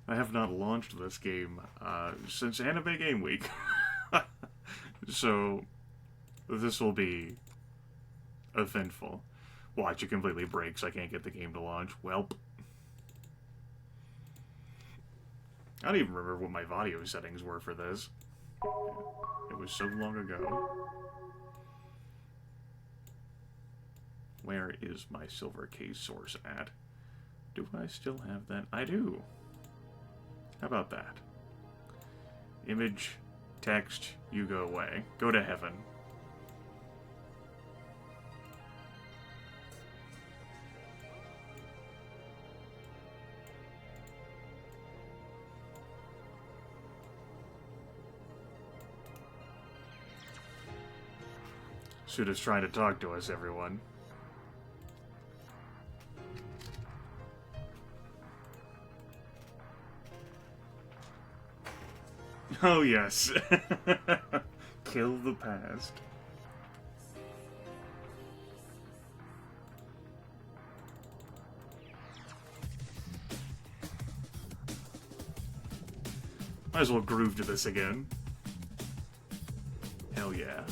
I have not launched this game since Anime Game Week. So, this will be eventful. Watch, it completely breaks. I can't get the game to launch. Welp. I don't even remember what my audio settings were for this. It was so long ago. Where is my silver case source at? Do I still have that? I do. How about that? Image, text, you go away. Go to heaven. Suda's trying to talk to us, everyone. Oh, yes. Kill the past. Might as well groove to this again. Hell yeah.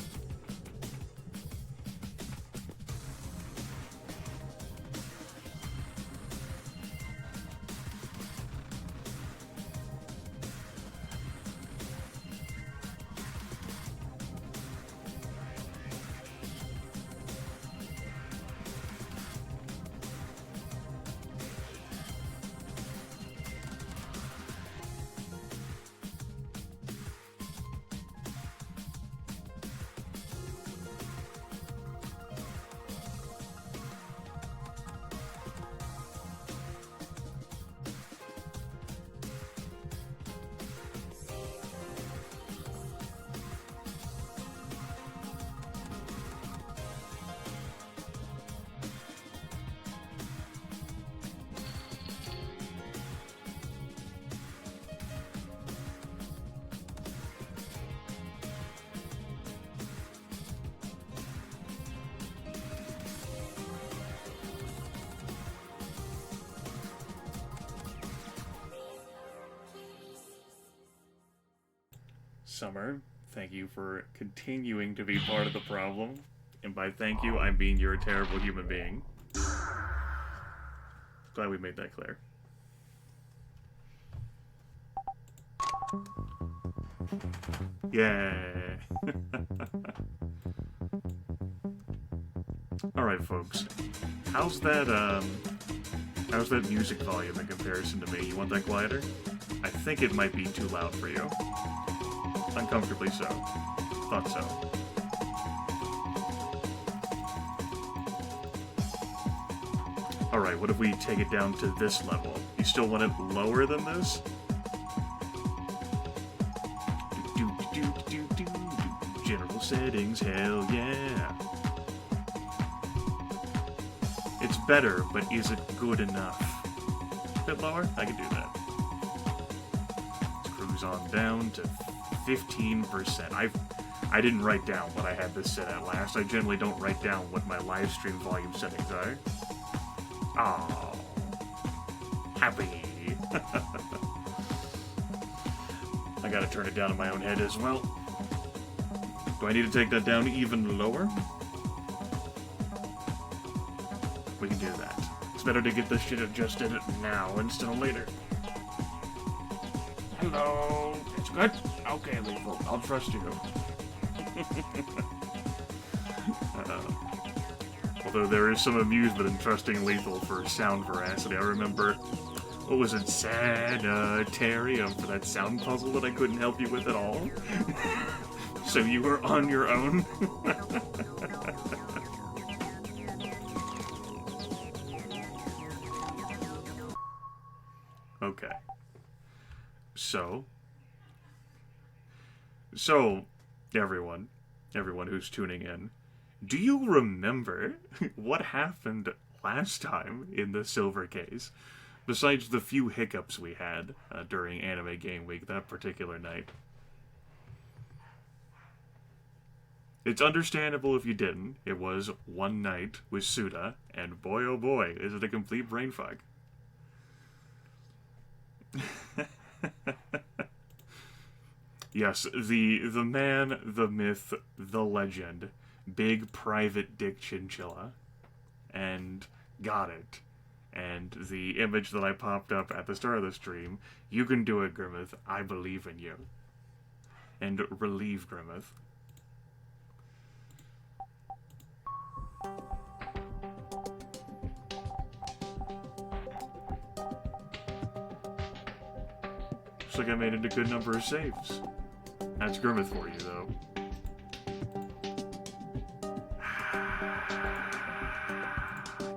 Summer, thank you for continuing to be part of the problem. And by thank you, I mean you're a terrible human being. Glad we made that clear. Yeah. Alright, folks. How's that music volume in comparison to me? You want that quieter? I think it might be too loud for you. Uncomfortably so. Thought so. Alright, what if we take it down to this level? You still want it lower than this? General settings, hell yeah. It's better, but is it good enough? A bit lower? I can do that. Let's cruise on down to 15%. I didn't write down what I had this set at last. I generally don't write down what my live stream volume settings are. Oh, happy. I gotta turn it down in my own head as well. Do I need to take that down even lower? We can do that. It's better to get this shit adjusted now instead of later. Hello. It's good? Okay, Lethal. I'll trust you. Although there is some amusement in trusting Lethal for sound veracity. I remember, what was it, Sanitarium for that sound puzzle that I couldn't help you with at all? So you were on your own? Okay. So, everyone who's tuning in, do you remember what happened last time in the Silver Case? Besides the few hiccups we had during Anime Game Week that particular night. It's understandable if you didn't. It was one night with Suda, and boy oh boy, is it a complete brainfuck. Yes, the man, the myth, the legend, Big Private Dick Chinchilla. And got it. And the image that I popped up at the start of the stream, you can do it, Grimith. I believe in you. And relieve Grimith. Looks like I made it a good number of saves. That's Grimith for you, though.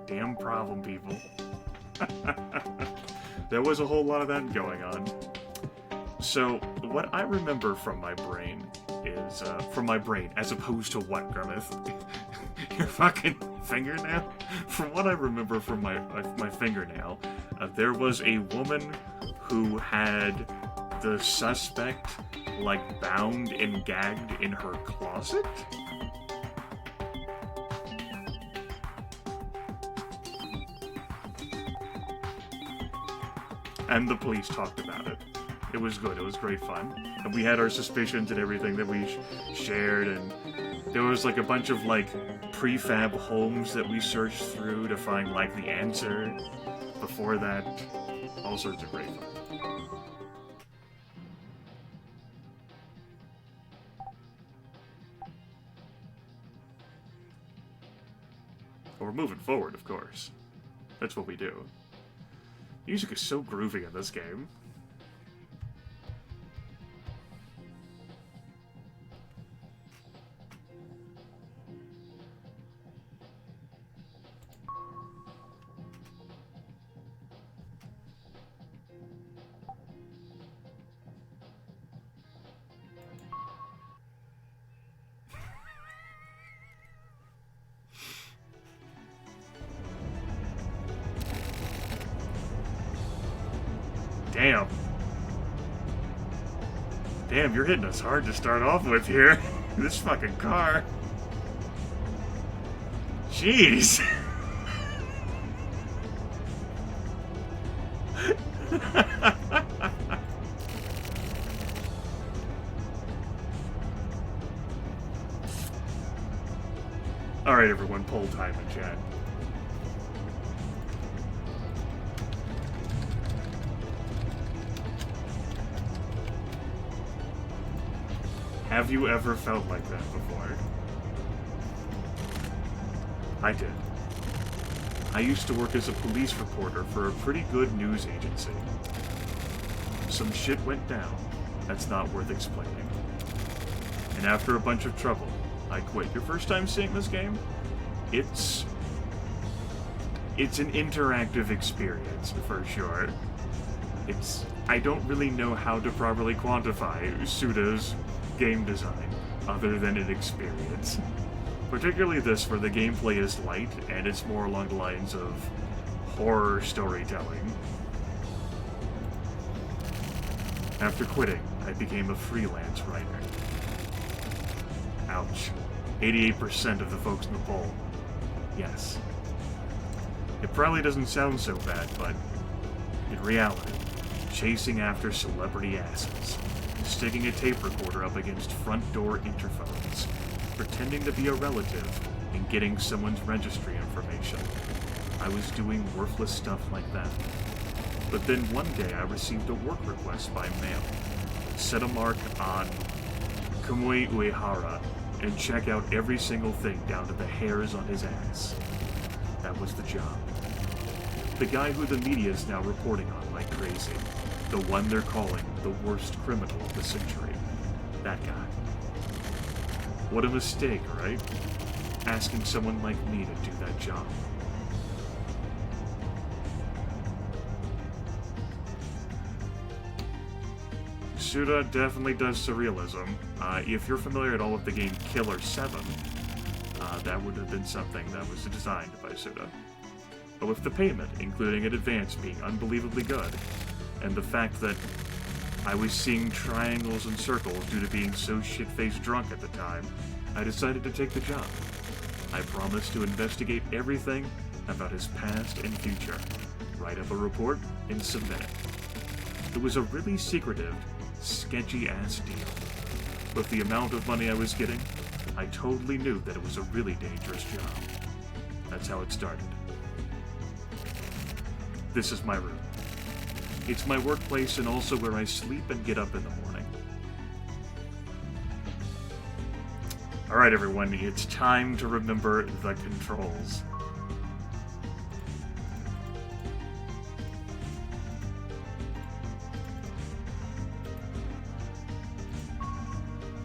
Damn problem, people. There was a whole lot of that going on. So, what I remember from my brain is, as opposed to what, Grimith? Your fucking fingernail? From what I remember from my fingernail, there was a woman who had the suspect, like, bound and gagged in her closet? And the police talked about it. It was good. It was great fun. And we had our suspicions and everything that we shared, and there was, like, a bunch of, like, prefab homes that we searched through to find, like, the answer. Before that, all sorts of great fun. But we're moving forward, of course. That's what we do. Music is so groovy in this game. Damn. Damn, you're hitting us hard to start off with here. This fucking car. Jeez. Alright, everyone, poll time in chat. Have you ever felt like that before? I did. I used to work as a police reporter for a pretty good news agency. Some shit went down that's not worth explaining. And after a bunch of trouble, I quit. Your first time seeing this game? It's an interactive experience, for sure. I don't really know how to properly quantify Suda's game design, other than an experience. Particularly this, where the gameplay is light, and it's more along the lines of horror storytelling. After quitting, I became a freelance writer. Ouch. 88% of the folks in the poll. Yes. It probably doesn't sound so bad, but in reality, chasing after celebrity asses, sticking a tape recorder up against front door interphones, pretending to be a relative, and getting someone's registry information. I was doing worthless stuff like that. But then one day I received a work request by mail. Set a mark on Kamui Uehara and check out every single thing down to the hairs on his ass. That was the job. The guy who the media is now reporting on like crazy. The one they're calling the worst criminal of the century. That guy. What a mistake, right? Asking someone like me to do that job. Suda definitely does surrealism. If you're familiar at all with the game Killer 7, that would have been something that was designed by Suda. But with the payment, including in advance, being unbelievably good, and the fact that I was seeing triangles and circles due to being so shit-faced drunk at the time, I decided to take the job. I promised to investigate everything about his past and future, write up a report, and submit it. It was a really secretive, sketchy-ass deal. With the amount of money I was getting, I totally knew that it was a really dangerous job. That's how it started. This is my room. It's my workplace and also where I sleep and get up in the morning. Alright everyone, it's time to remember the controls.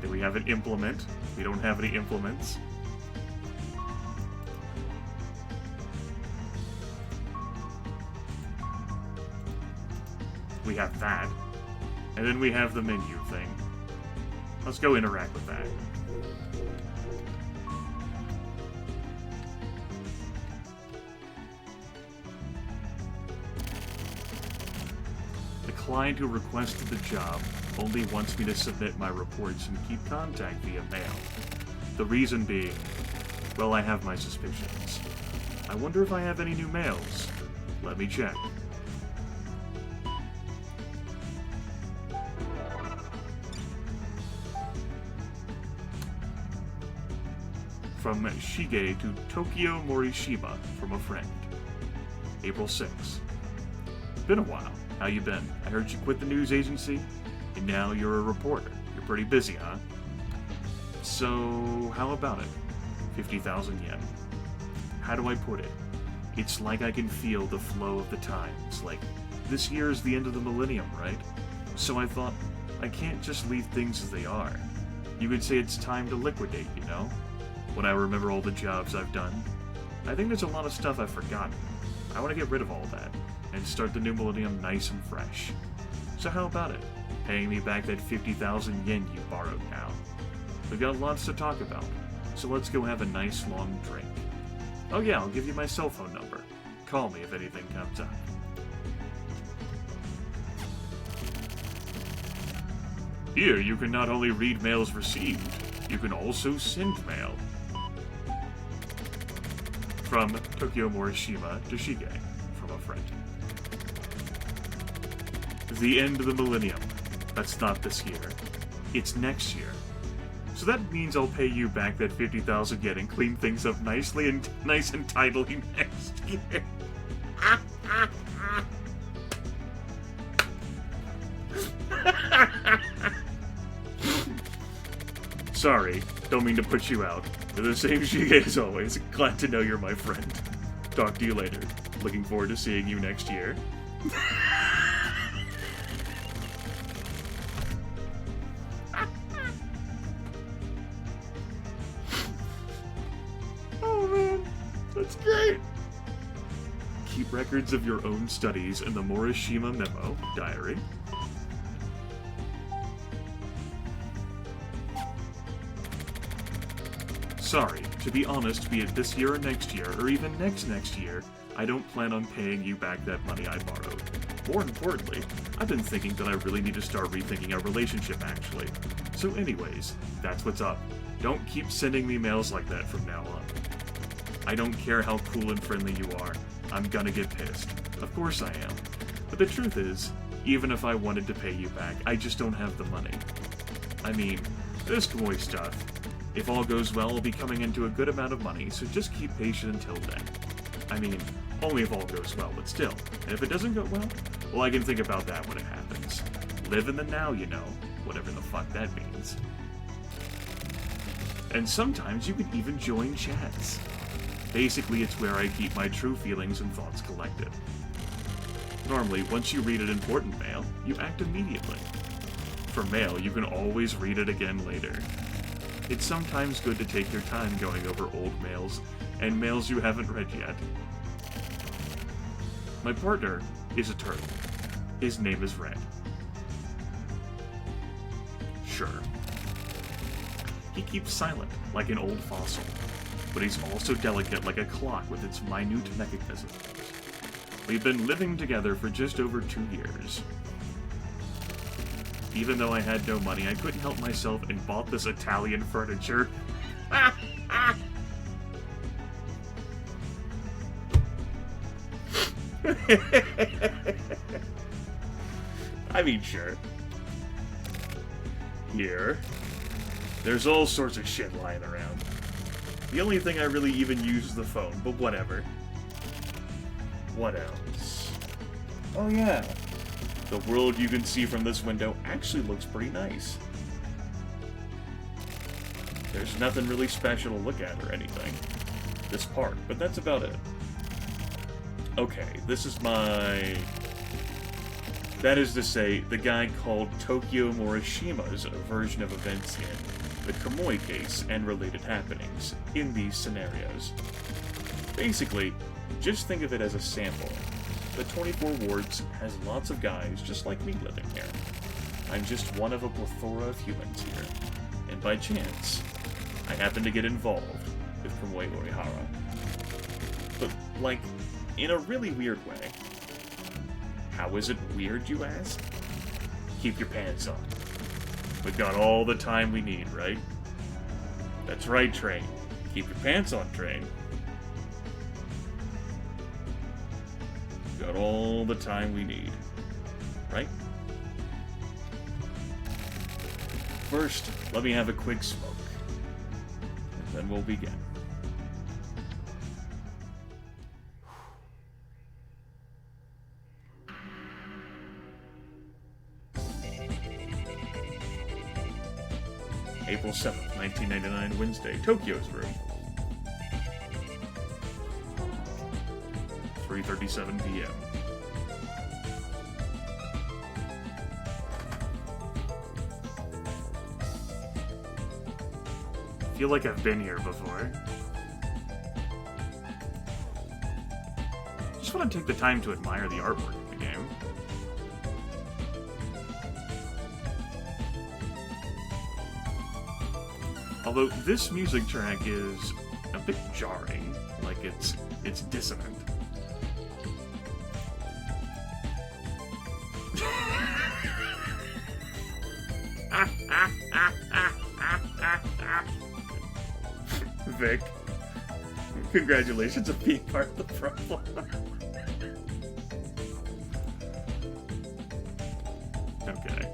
Do we have an implement? We don't have any implements. We have that. And then we have the menu thing. Let's go interact with that. The client who requested the job only wants me to submit my reports and keep contact via mail. The reason being, well, I have my suspicions. I wonder if I have any new mails. Let me check. From Shige to Tokio Morishima from a friend. April 6th. Been a while. How you been? I heard you quit the news agency, and now you're a reporter. You're pretty busy, huh? So, how about it? 50,000 yen. How do I put it? It's like I can feel the flow of the times. Like, this year is the end of the millennium, right? So I thought, I can't just leave things as they are. You could say it's time to liquidate, you know? When I remember all the jobs I've done, I think there's a lot of stuff I've forgotten. I want to get rid of all that, and start the new millennium nice and fresh. So how about it? Paying me back that 50,000 yen you borrowed now. We've got lots to talk about, so let's go have a nice long drink. Oh yeah, I'll give you my cell phone number. Call me if anything comes up. Here, you can not only read mails received, you can also send mail. From Tokio Morishima to Shige, from a friend. The end of the millennium. That's not this year. It's next year. So that means I'll pay you back that 50,000 yen and clean things up nicely and nice and tidily next year. Sorry, don't mean to put you out. You're the same Shige as always. Glad to know you're my friend. Talk to you later. Looking forward to seeing you next year. Oh man, that's great. Keep records of your own studies in the Morishima Memo diary. Sorry, to be honest, be it this year or next year, or even next year, I don't plan on paying you back that money I borrowed. More importantly, I've been thinking that I really need to start rethinking our relationship, actually. So anyways, that's what's up. Don't keep sending me mails like that from now on. I don't care how cool and friendly you are, I'm gonna get pissed. Of course I am. But the truth is, even if I wanted to pay you back, I just don't have the money. I mean, this Koi stuff. If all goes well, I'll be coming into a good amount of money, so just keep patient until then. I mean, only if all goes well, but still. And if it doesn't go well, I can think about that when it happens. Live in the now, you know, whatever the fuck that means. And sometimes you can even join chats. Basically, it's where I keep my true feelings and thoughts collected. Normally, once you read an important mail, you act immediately. For mail, you can always read it again later. It's sometimes good to take your time going over old mails, and mails you haven't read yet. My partner is a turtle. His name is Red. Sure. He keeps silent, like an old fossil, but he's also delicate like a clock with its minute mechanisms. We've been living together for just over 2 years. Even though I had no money, I couldn't help myself and bought this Italian furniture. I mean, sure. Here. There's all sorts of shit lying around. The only thing I really even use is the phone, but whatever. What else? Oh yeah. The world you can see from this window actually looks pretty nice. There's nothing really special to look at or anything. This park, but that's about it. Okay, this is my... That is to say, the guy called Tokio Morishima's version of events in the Kamui case and related happenings in these scenarios. Basically, just think of it as a sample. The 24 wards has lots of guys just like me living here. I'm just one of a plethora of humans here. And by chance, I happen to get involved with Kamui Orihara. But, like, in a really weird way. How is it weird, you ask? Keep your pants on. We've got all the time we need, right? That's right, Train. Keep your pants on, Train. We've got all the time we need. Right? First, let me have a quick smoke. And then we'll begin. April 7th, 1999, Wednesday, Tokyo's room. 3:37 p.m. I feel like I've been here before. Just want to take the time to admire the artwork in the game. Although this music track is a bit jarring, like it's dissonant. Vic, congratulations on being part of the problem. Okay.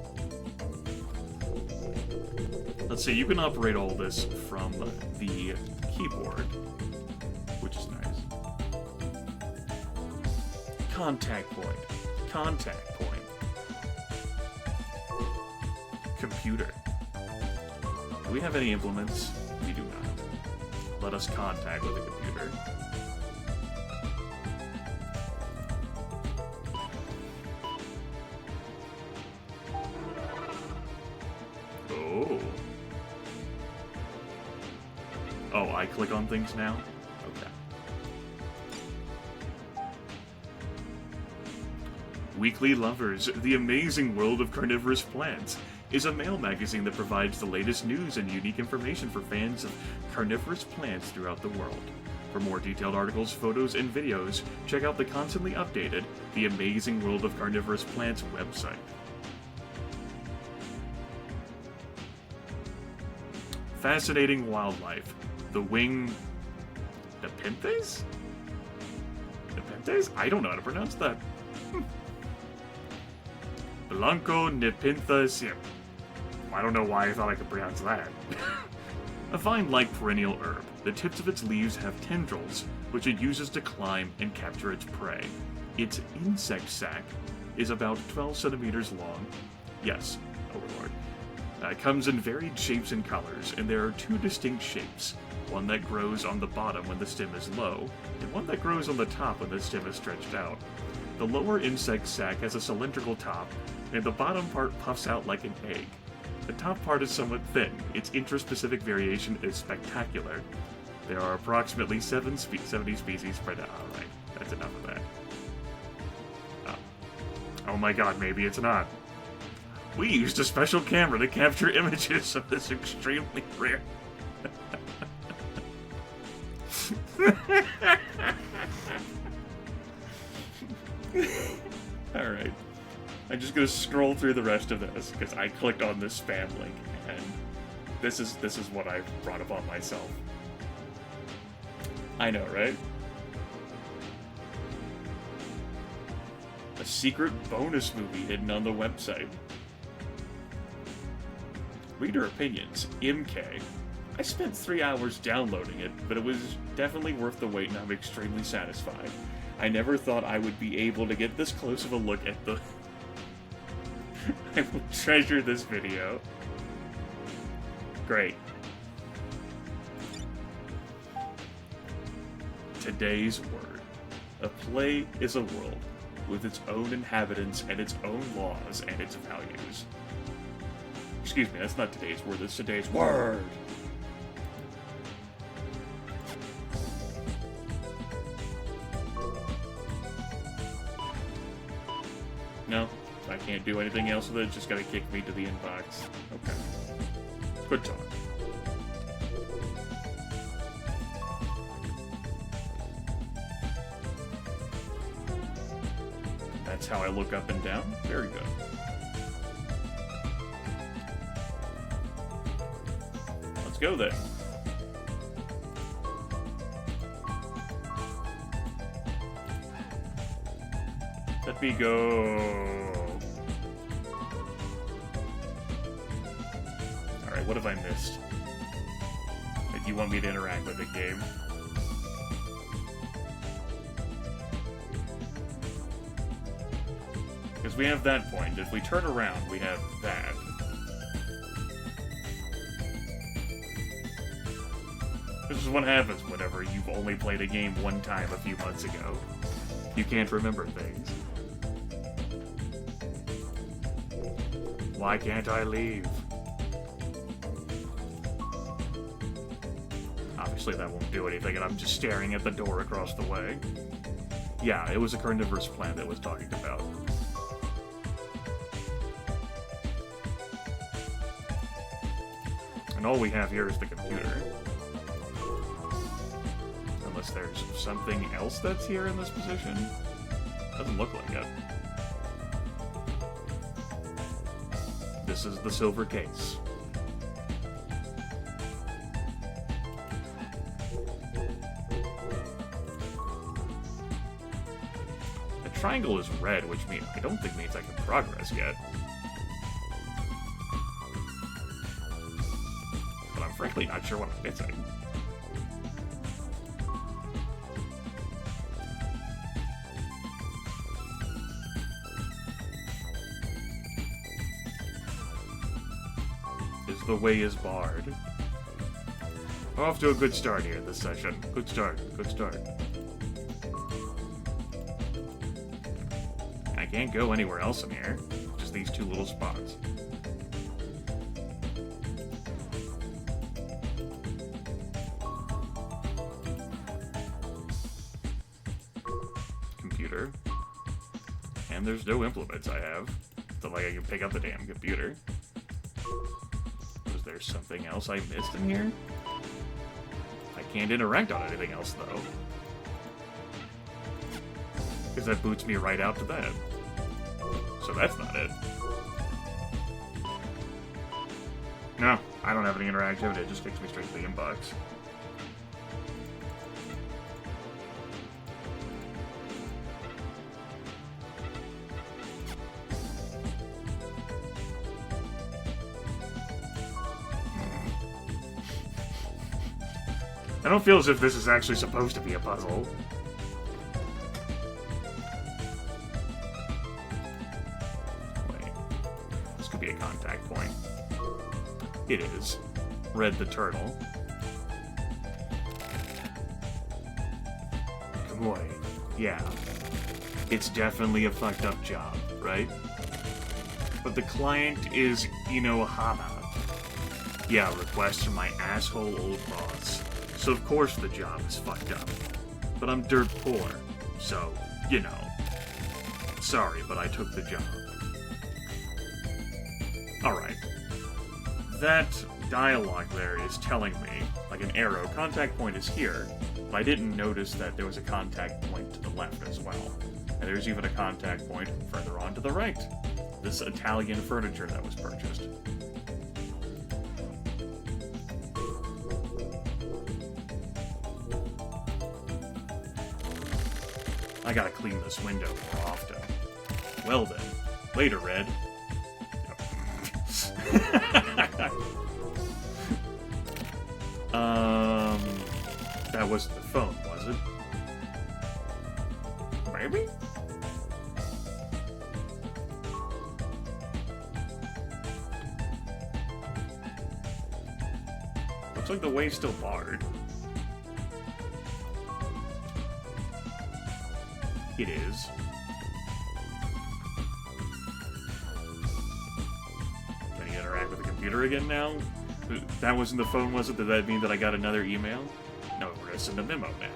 Let's see, you can operate all this from the keyboard, which is nice. Contact point. Contact point. Computer. Do we have any implements? We do not. Let us contact with the computer. Oh. Oh, I click on things now? Okay. Weekly Lovers, The Amazing World of Carnivorous Plants, is a mail magazine that provides the latest news and unique information for fans of carnivorous plants throughout the world. For more detailed articles, photos, and videos, check out the constantly updated The Amazing World of Carnivorous Plants website. Fascinating wildlife. The wing... Nepenthes? Nepenthes? I don't know how to pronounce that. Blanco Nepenthes. I don't know why I thought I could pronounce that. A vine-like perennial herb. The tips of its leaves have tendrils, which it uses to climb and capture its prey. Its insect sac is about 12 centimeters long. Yes, Overlord. It comes in varied shapes and colors, and there are two distinct shapes. One that grows on the bottom when the stem is low, and one that grows on the top when the stem is stretched out. The lower insect sac has a cylindrical top, and the bottom part puffs out like an egg. The top part is somewhat thin. Its interspecific variation is spectacular. There are approximately 70 species spread out. Alright, that's enough of that. Oh my god, maybe it's not. We used a special camera to capture images of this extremely rare... Alright. I'm just gonna scroll through the rest of this, because I clicked on this spam link, and this is what I brought upon myself. I know, right? A secret bonus movie hidden on the website. Reader opinions. MK. I spent 3 hours downloading it, but it was definitely worth the wait and I'm extremely satisfied. I never thought I would be able to get this close of a look at the... I will treasure this video. Great. Today's word. A play is a world, with its own inhabitants and its own laws and its values. Excuse me, that's not today's word, that's today's word! No, I can't do anything else with it, it's just gotta kick me to the inbox. Okay. Good talk. That's how I look up and down? Very good. Let's go then. Let me go. Alright, what have I missed? That you want me to interact with the game? Because we have that point. If we turn around, we have that. This is what happens whenever you've only played a game one time a few months ago. You can't remember things. Why can't I leave? Obviously that won't do anything, and I'm just staring at the door across the way. Yeah, it was a carnivorous plant that was talking about. And all we have here is the computer. Unless there's something else that's here in this position. Doesn't look like it. This is the silver case. The triangle is red, which means I don't think means I can progress yet. But I'm frankly not sure what I'm missing. The way is barred. We're off to a good start here this session. Good start, good start. I can't go anywhere else in here. Just these two little spots. Computer. And there's no implements I have. So like I can pick up the damn computer. There's something else I missed in here? I can't interact on anything else, though. Because that boots me right out to that. So that's not it. No, I don't have any interactivity, it just takes me straight to the inbox. I don't feel as if this is actually supposed to be a puzzle. Wait. This could be a contact point. It is. Red the turtle. Boy, yeah. It's definitely a fucked up job, right? But the client is Inohana. Yeah, request from my asshole old boss. So of course the job is fucked up. But I'm dirt poor, so, Sorry, but I took the job. Alright. That dialogue there is telling me, like an arrow, contact point is here, but I didn't notice that there was a contact point to the left as well. And there's even a contact point further on to the right. This Italian furniture that was purchased. I gotta clean this window more often. Well then. Later, Red. That wasn't the phone, was it? Maybe? Looks like the way's still barred. It is. Can you interact with the computer again now? That wasn't the phone, was it? Did that mean that I got another email? No, we're gonna send a memo now.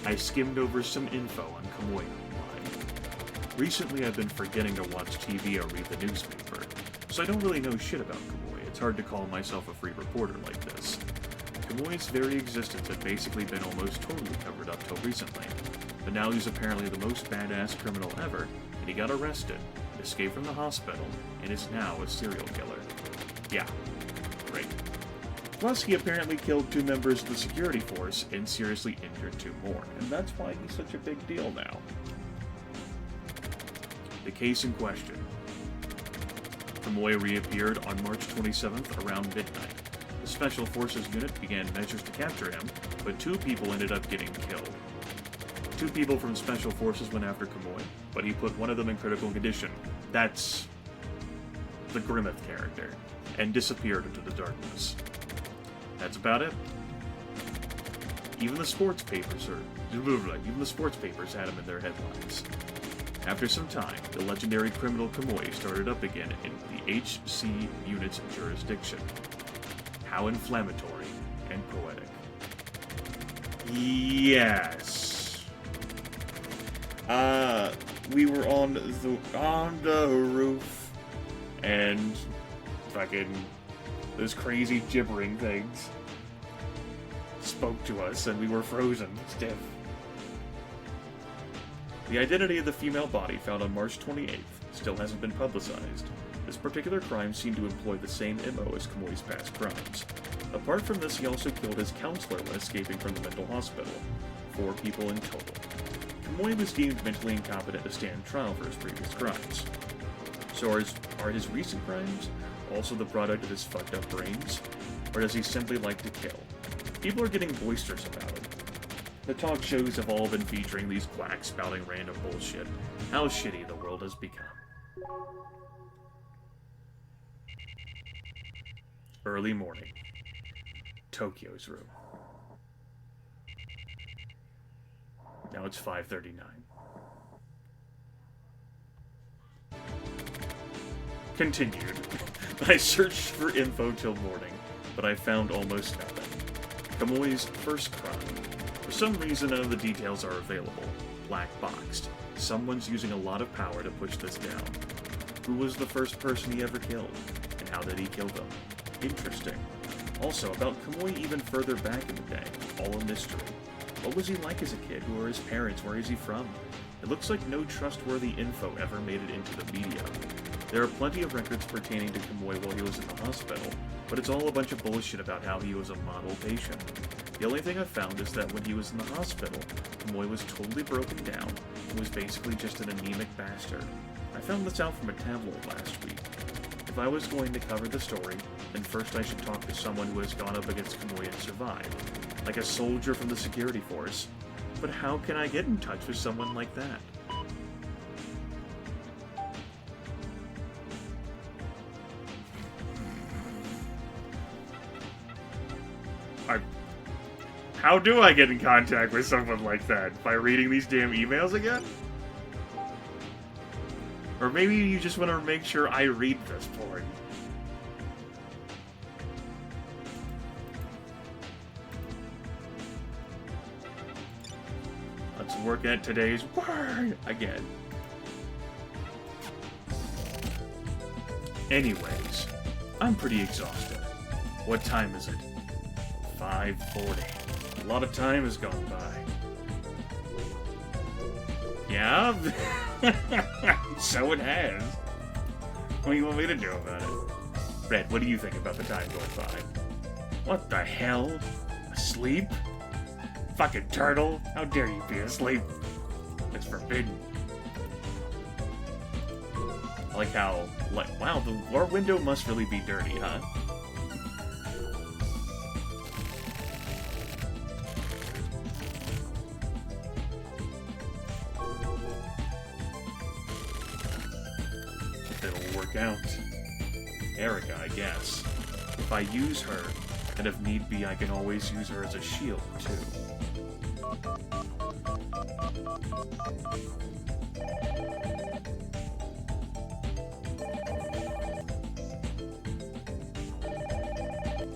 I skimmed over some info on Kamui online. Recently, I've been forgetting to watch TV or read the newspaper, so I don't really know shit about Kamui. It's hard to call myself a free reporter like this. Kamui's very existence had basically been almost totally covered up till recently, but now he's apparently the most badass criminal ever, and he got arrested, escaped from the hospital, and is now a serial killer. Yeah, great. Plus, he apparently killed 2 members of the security force and seriously injured 2 more, and that's why he's such a big deal now. The case in question. Kamui reappeared on March 27th around midnight. The Special Forces unit began measures to capture him, but 2 people ended up getting killed. 2 people from Special Forces went after Kamui, but he put one of them in critical condition. That's the Grimith character, and disappeared into the darkness. That's about it. Even the sports papers had him in their headlines. After some time, the legendary criminal Kamui started up again in the HC unit's jurisdiction. How inflammatory and poetic. Yes. We were on the roof, and fucking those crazy gibbering things spoke to us, and we were frozen stiff. The identity of the female body found on March 28th still hasn't been publicized. This particular crime seemed to employ the same MO as Kamui's past crimes. Apart from this, he also killed his counselor when escaping from the mental hospital. 4 people in total. Kamui was deemed mentally incompetent to stand trial for his previous crimes. So are his recent crimes also the product of his fucked up brains? Or does he simply like to kill? People are getting boisterous about it. The talk shows have all been featuring these quacks spouting random bullshit. How shitty the world has become. Early morning. Tokio's room. Now it's 5:39. Continued. I searched for info till morning, but I found almost nothing. Kamui's first crime. For some reason, none of the details are available. Black boxed. Someone's using a lot of power to push this down. Who was the first person he ever killed? And how did he kill them? Interesting. Also, about Kamui even further back in the day. All a mystery. What was he like as a kid? Who are his parents? Where is he from? It looks like no trustworthy info ever made it into the media. There are plenty of records pertaining to Kamui while he was in the hospital, but it's all a bunch of bullshit about how he was a model patient. The only thing I've found is that when he was in the hospital, Kamui was totally broken down and was basically just an anemic bastard. I found this out from a tabloid last week. If I was going to cover the story, then first I should talk to someone who has gone up against Kamui and survived, like a soldier from the security force. But how can I get in touch with someone like that? How do I get in contact with someone like that? By reading these damn emails again? Or maybe you just want to make sure I read this for you. Let's work at today's word again. Anyways, I'm pretty exhausted. What time is it? 5:40. A lot of time has gone by. Yeah? So it has. What do you want me to do about it? Red, what do you think about the time going by? What the hell? Asleep? Fucking turtle? How dare you be asleep? It's forbidden. I like how, wow, our window must really be dirty, huh? It'll work out. Erica, I guess. If I use her, then if need be, I can always use her as a shield, too.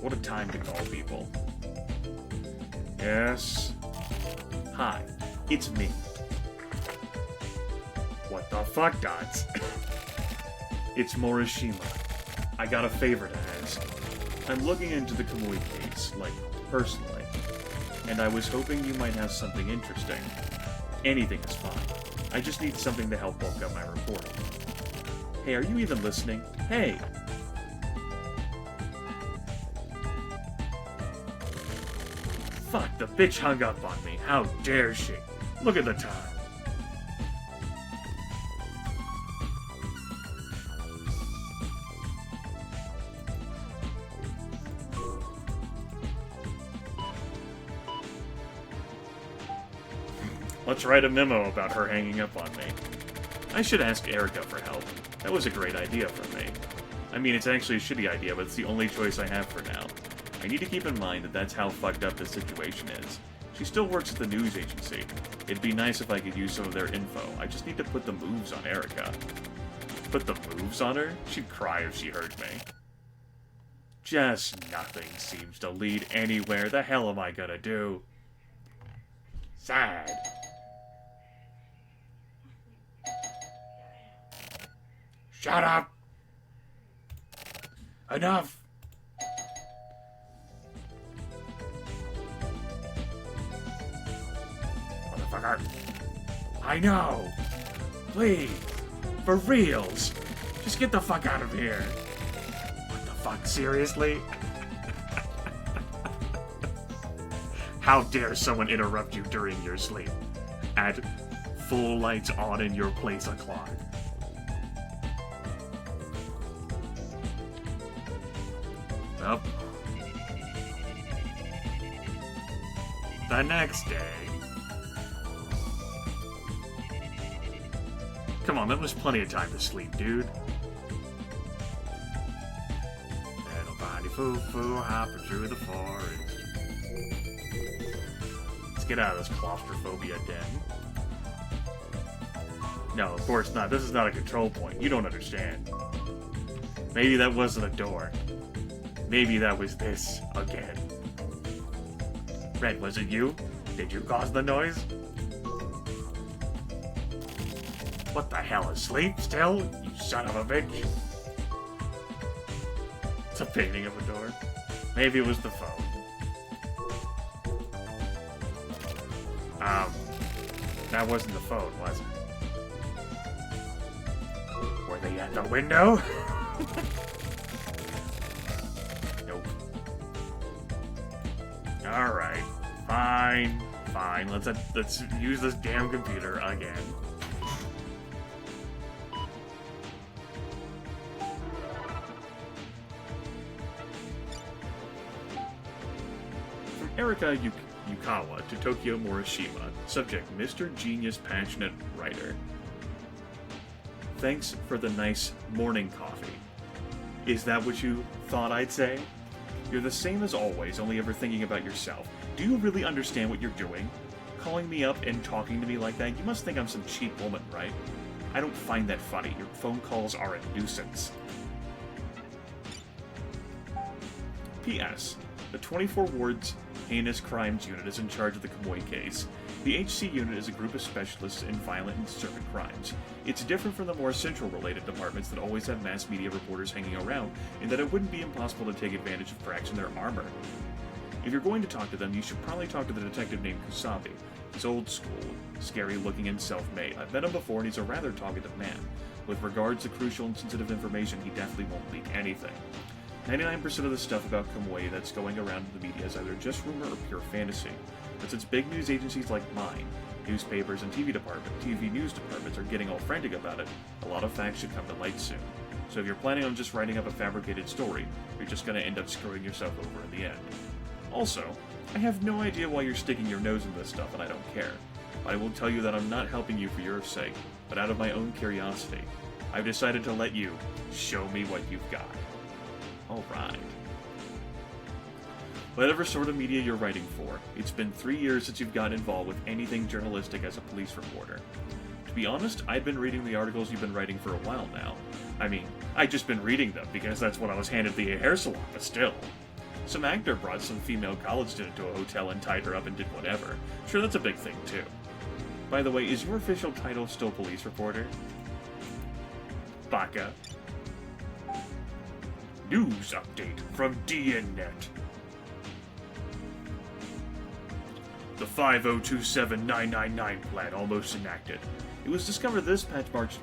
What a time to call people. Yes? Hi, it's me. What the fuck, Dots? It's Morishima. I got a favor to ask. I'm looking into the Kamui case, personally. And I was hoping you might have something interesting. Anything is fine. I just need something to help bulk up my reporting. Hey, are you even listening? Hey! Fuck, the bitch hung up on me. How dare she? Look at the time. Let's write a memo about her hanging up on me. I should ask Erica for help. That was a great idea from me. I mean, it's actually a shitty idea, but it's the only choice I have for now. I need to keep in mind that that's how fucked up this situation is. She still works at the news agency. It'd be nice if I could use some of their info. I just need to put the moves on Erica. Put the moves on her? She'd cry if she heard me. Just nothing seems to lead anywhere. The hell am I gonna do? Sad. Shut up! Enough! Motherfucker. I know! Please! For reals! Just get the fuck out of here! What the fuck, seriously? How dare someone interrupt you during your sleep? At full lights on in your place o'clock. Up. The next day. Come on, that was plenty of time to sleep, dude. Little body foo-foo hopping through the forest. Let's get out of this claustrophobia den. No, of course not. This is not a control point. You don't understand. Maybe that wasn't a door. Maybe that was this again. Red, was it you? Did you cause the noise? What the hell, asleep still? You son of a bitch. It's a painting of a door. Maybe it was the phone. That wasn't the phone, was it? Were they at the window? Nope. Alright. Fine. Fine. Let's use this damn computer again. From Erika Yukawa to Tokio Morishima. Subject, Mr. Genius Passionate Writer. Thanks for the nice morning coffee. Is that what you thought I'd say? You're the same as always, only ever thinking about yourself. Do you really understand what you're doing? Calling me up and talking to me like that? You must think I'm some cheap woman, right? I don't find that funny. Your phone calls are a nuisance. P.S. The 24 Wards Heinous Crimes Unit is in charge of the Kamui case. The HC Unit is a group of specialists in violent and disturbing crimes. It's different from the more central-related departments that always have mass media reporters hanging around, in that it wouldn't be impossible to take advantage of cracks in their armor. If you're going to talk to them, you should probably talk to the detective named Kusabi. He's old school, scary-looking, and self-made. I've met him before, and he's a rather talkative man. With regards to crucial and sensitive information, he definitely won't leak anything. 99% of the stuff about Kamui that's going around in the media is either just rumor or pure fantasy. But since big news agencies like mine Newspapers and TV news departments are getting all frantic about it. A lot of facts should come to light soon. So if you're planning on just writing up a fabricated story, you're just going to end up screwing yourself over in the end. Also, I have no idea why you're sticking your nose in this stuff, and I don't care. But I will tell you that I'm not helping you for your sake, but out of my own curiosity. I've decided to let you show me what you've got. Alright. Whatever sort of media you're writing for, it's been 3 years since you've gotten involved with anything journalistic as a police reporter. To be honest, I've been reading the articles you've been writing for a while now. I mean, I've just been reading them because that's what I was handed at the hair salon, but still. Some actor brought some female college student to a hotel and tied her up and did whatever. Sure, that's a big thing, too. By the way, is your official title still police reporter? Baka. News update from DNNet. The 5027999 plan almost enacted. It was discovered this past March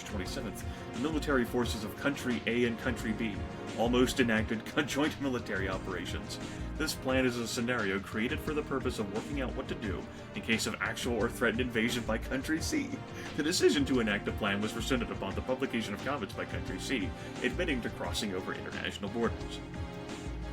27th, the military forces of Country A and Country B almost enacted conjoint military operations. This plan is a scenario created for the purpose of working out what to do in case of actual or threatened invasion by Country C. The decision to enact the plan was rescinded upon the publication of comments by Country C, admitting to crossing over international borders.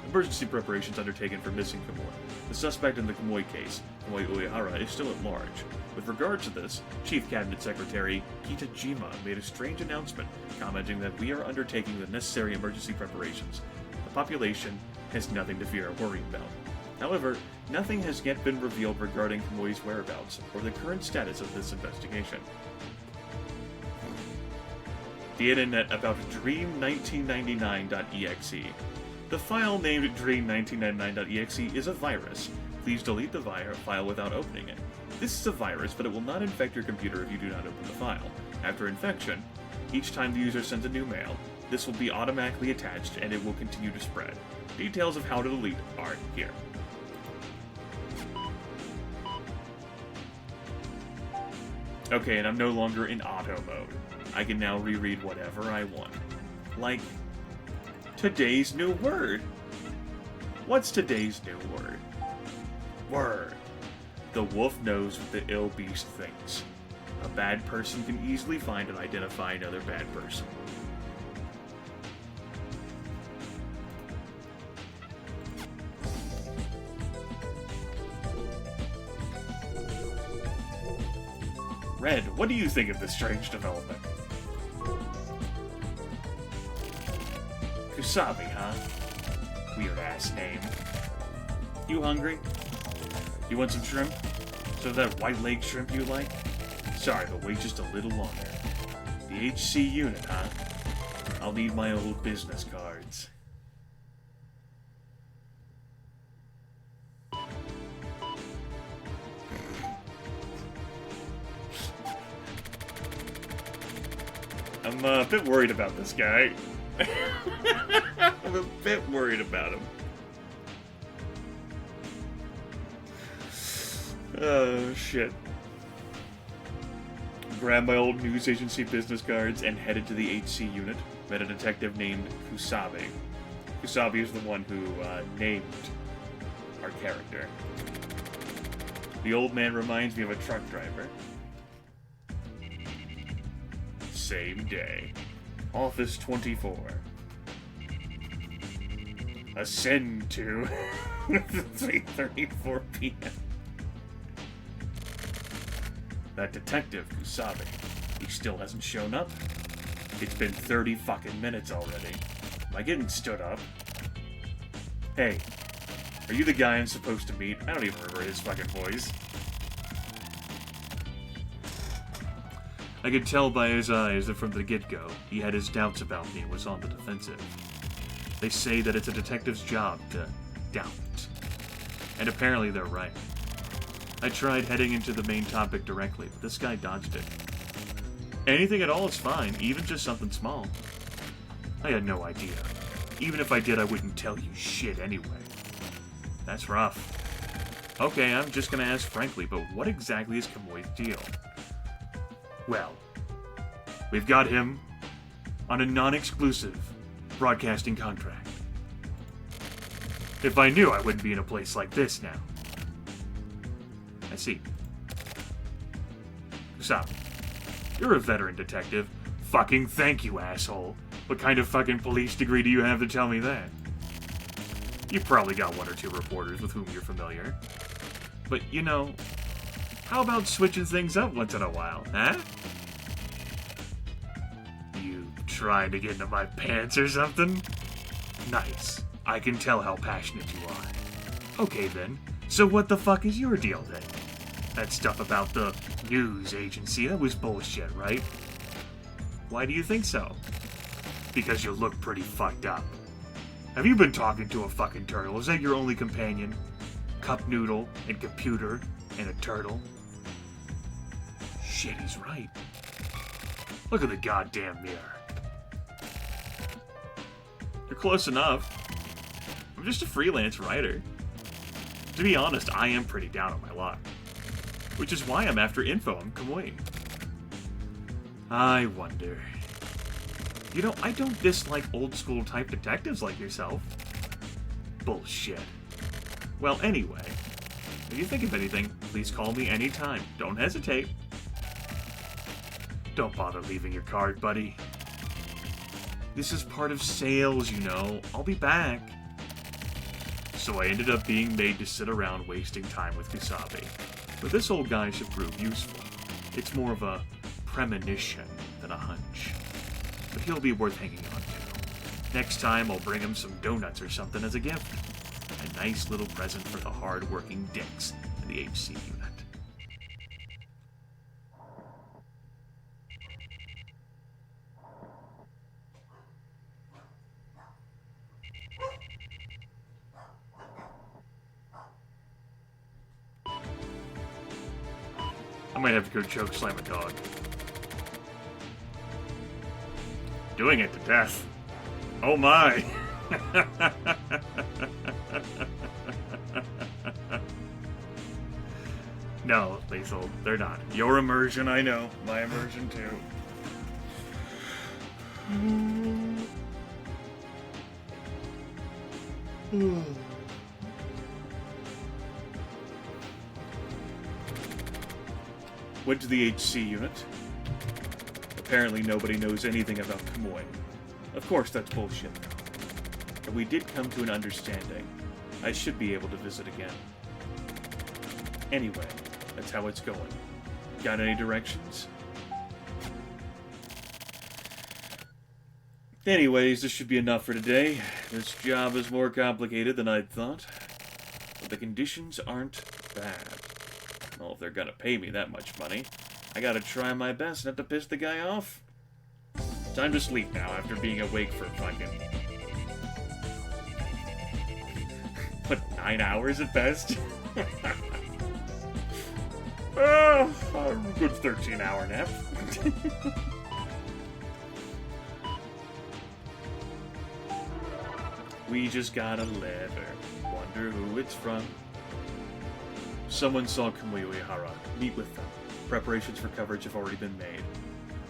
Emergency preparations undertaken for missing Kamui. The suspect in the Kamui case, Kamui Uehara, is still at large. With regard to this, Chief Cabinet Secretary Kitajima made a strange announcement, commenting that we are undertaking the necessary emergency preparations. The population has nothing to fear or worry about. However, nothing has yet been revealed regarding Kamui's whereabouts or the current status of this investigation. The internet about Dream1999.exe. The file named Dream1999.exe is a virus. Please delete the file without opening it. This is a virus, but it will not infect your computer if you do not open the file. After infection, each time the user sends a new mail, this will be automatically attached and it will continue to spread. Details of how to delete are here. Okay, and I'm no longer in auto mode. I can now reread whatever I want. Like, today's new word. What's today's new word? Word. The wolf knows what the ill beast thinks. A bad person can easily find and identify another bad person. Red, what do you think of this strange development? Kusabi, huh? Weird-ass name. You hungry? You want some shrimp? Some of that white-leg shrimp you like? Sorry, but wait just a little longer. The HC unit, huh? I'll need my old business cards. I'm a bit worried about this guy. I'm a bit worried about him. Oh, shit. Grabbed my old news agency business cards and headed to the HC unit. Met a detective named Kusabe. Kusabe is the one who named our character. The old man reminds me of a truck driver. Same day. Office 24. Ascend to 3:34 p.m. That detective, Kusabe, he still hasn't shown up. It's been 30 fucking minutes already. Am I getting stood up? Hey, are you the guy I'm supposed to meet? I don't even remember his fucking voice. I could tell by his eyes that from the get-go, he had his doubts about me and was on the defensive. They say that it's a detective's job to doubt. And apparently they're right. I tried heading into the main topic directly, but this guy dodged it. Anything at all is fine, even just something small. I had no idea. Even if I did, I wouldn't tell you shit anyway. That's rough. Okay, I'm just gonna ask frankly, but what exactly is Kamui's deal? Well, we've got him on a non-exclusive broadcasting contract. If I knew, I wouldn't be in a place like this now. I see. Stop. You're a veteran detective. Fucking thank you, asshole. What kind of fucking police degree do you have to tell me that? You probably got one or two reporters with whom you're familiar. But, you know, how about switching things up once in a while, huh? You trying to get into my pants or something? Nice. I can tell how passionate you are. Okay then, so what the fuck is your deal then? That stuff about the news agency, that was bullshit, right? Why do you think so? Because you look pretty fucked up. Have you been talking to a fucking turtle? Is that your only companion? Cup noodle, and computer, and a turtle? Shit, he's right. Look at the goddamn mirror. You're close enough. I'm just a freelance writer. To be honest, I am pretty down on my luck. Which is why I'm after info on Kamui. I wonder. You know, I don't dislike old-school type detectives like yourself. Bullshit. Well, anyway, if you think of anything, please call me anytime. Don't hesitate. Don't bother leaving your card, buddy. This is part of sales, you know. I'll be back. So I ended up being made to sit around wasting time with Kusabi. But this old guy should prove useful. It's more of a premonition than a hunch. But he'll be worth hanging on to. Next time, I'll bring him some donuts or something as a gift. A nice little present for the hard-working dicks in the HC unit. I might have to go choke slam a dog. Doing it to death. Oh my! No, Lethal, they're not. Your immersion, I know. My immersion, too. Went to the HC unit. Apparently nobody knows anything about Kamui. Of course, that's bullshit. But we did come to an understanding. I should be able to visit again. Anyway, that's how it's going. Got any directions? Anyways, this should be enough for today. This job is more complicated than I'd thought. But the conditions aren't bad. Well, if they're gonna pay me that much money, I gotta try my best not to piss the guy off. Time to sleep now after being awake for fucking... what, 9 hours at best? A good 13-hour nap. We just got a letter. Wonder who it's from. Someone saw Kamui Uehara. Meet with them. Preparations for coverage have already been made.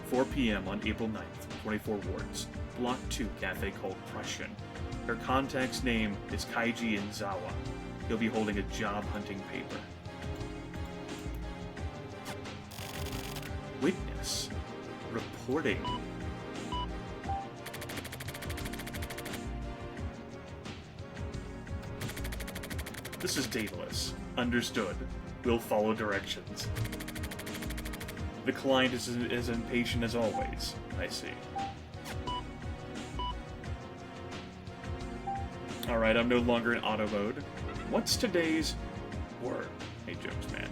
4 p.m. on April 9th, 24 wards. Block 2 cafe called Prussian. Her contact's name is Kaiji Inzawa. He'll be holding a job hunting paper. Witness. Reporting. This is Daedalus. Understood. We'll follow directions. The client is as impatient as always. I see. Alright, I'm no longer in auto mode. What's today's word? Hey, jokes, man.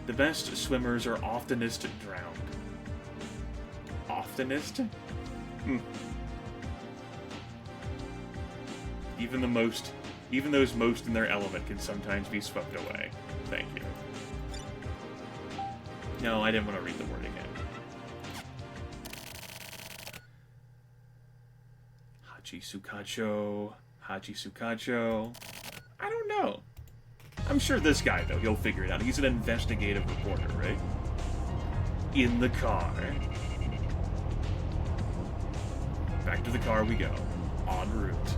The best swimmers are oftenest drowned. Oftenest? Even those most in their element can sometimes be swept away. Thank you. No, I didn't want to read the word again. Hachi Sukacho. I don't know. I'm sure this guy, though, he'll figure it out. He's an investigative reporter, right? In the car. Back to the car we go. En route.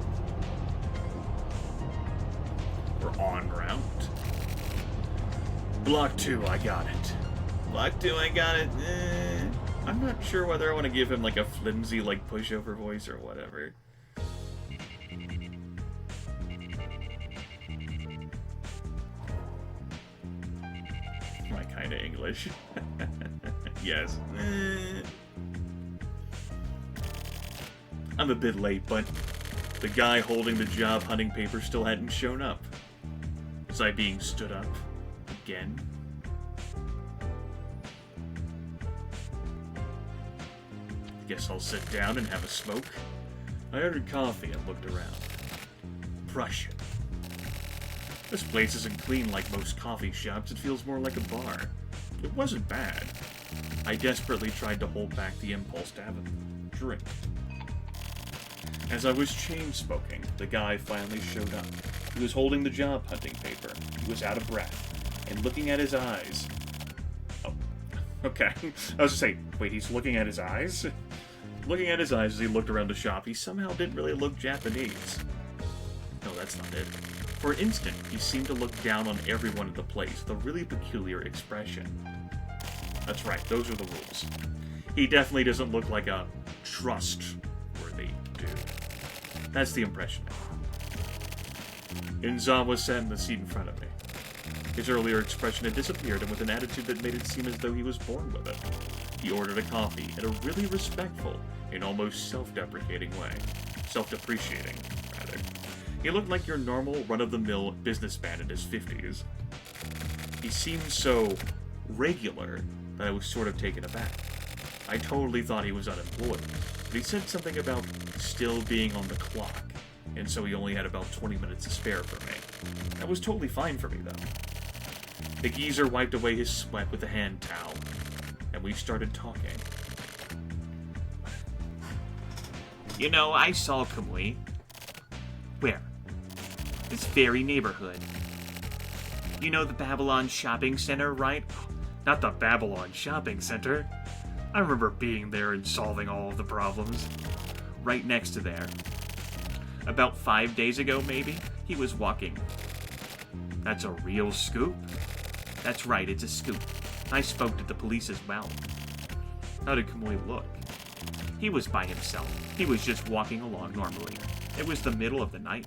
We're en route. Block 2, I got it. Block 2, I got it. I'm not sure whether I want to give him like a flimsy like pushover voice or whatever. My kind of English. Yes. I'm a bit late, but the guy holding the job hunting paper still hadn't shown up. Was I being stood up again? Guess I'll sit down and have a smoke. I ordered coffee and looked around. Prussian. This place isn't clean like most coffee shops. It feels more like a bar. It wasn't bad. I desperately tried to hold back the impulse to have a drink. As I was chain-smoking, the guy finally showed up. He was holding the job hunting paper. He was out of breath, and looking at his eyes. Oh, okay. I was just saying, wait, he's looking at his eyes? Looking at his eyes as he looked around the shop, he somehow didn't really look Japanese. No, that's not it. For an instant, he seemed to look down on everyone at the place with a really peculiar expression. That's right, those are the rules. He definitely doesn't look like a trustworthy dude. That's the impression. Inzawa sat in the seat in front of me. His earlier expression had disappeared, and with an attitude that made it seem as though he was born with it. He ordered a coffee in a really respectful and almost self-deprecating way. Self-depreciating, rather. He looked like your normal, run-of-the-mill businessman in his 50s. He seemed so regular that I was sort of taken aback. I totally thought he was unemployed, but he said something about still being on the clock, and so he only had about 20 minutes to spare for me. That was totally fine for me, though. The geezer wiped away his sweat with a hand towel, and we started talking. You know, I saw Kamui. Where? This very neighborhood. You know the Babylon Shopping Center, right? Not the Babylon Shopping Center. I remember being there and solving all of the problems. Right next to there. About 5 days ago, maybe, he was walking. That's a real scoop? That's right, it's a scoop. I spoke to the police as well. How did Kamui look? He was by himself. He was just walking along normally. It was the middle of the night.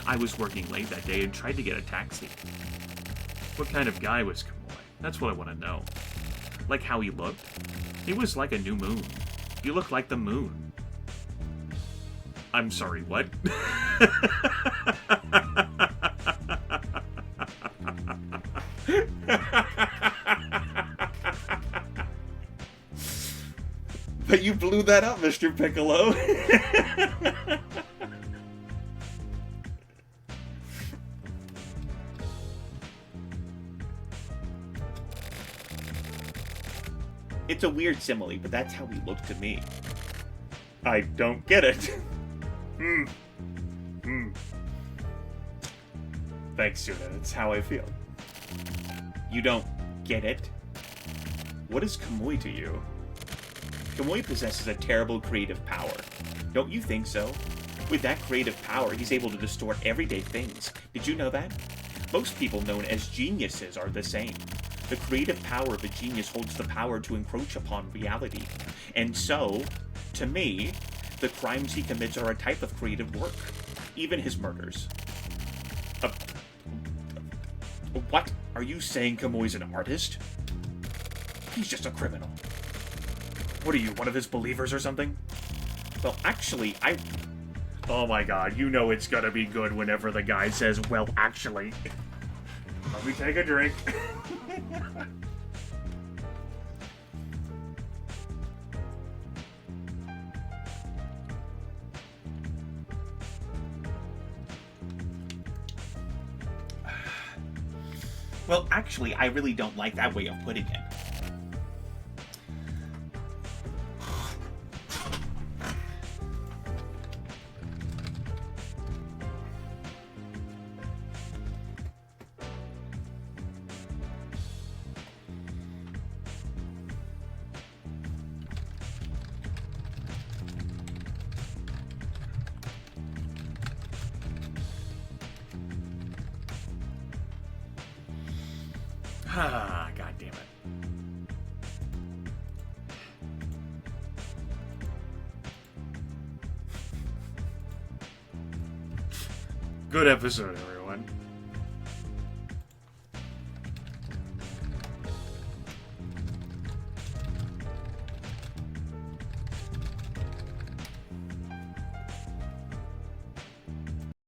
I was working late that day and tried to get a taxi. What kind of guy was Kamui? That's what I want to know. Like how he looked? He was like a new moon. He looked like the moon. I'm sorry, what? But you blew that up, Mr. Piccolo. It's a weird simile, but that's how he looked to me. I don't get it. Thanks, Suna. That's how I feel. You don't get it? What is Kamui to you? Kamui possesses a terrible creative power. Don't you think so? With that creative power, he's able to distort everyday things. Did you know that? Most people known as geniuses are the same. The creative power of a genius holds the power to encroach upon reality. And so, to me, the crimes he commits are a type of creative work. Even his murders. What? Are you saying Kamui's an artist? He's just a criminal. What are you, one of his believers or something? Well, actually, Oh my god, you know it's gonna be good whenever the guy says, well, actually. Let me take a drink. Well, actually, I really don't like that way of putting it. Ah, God damn it. Good episode, everyone.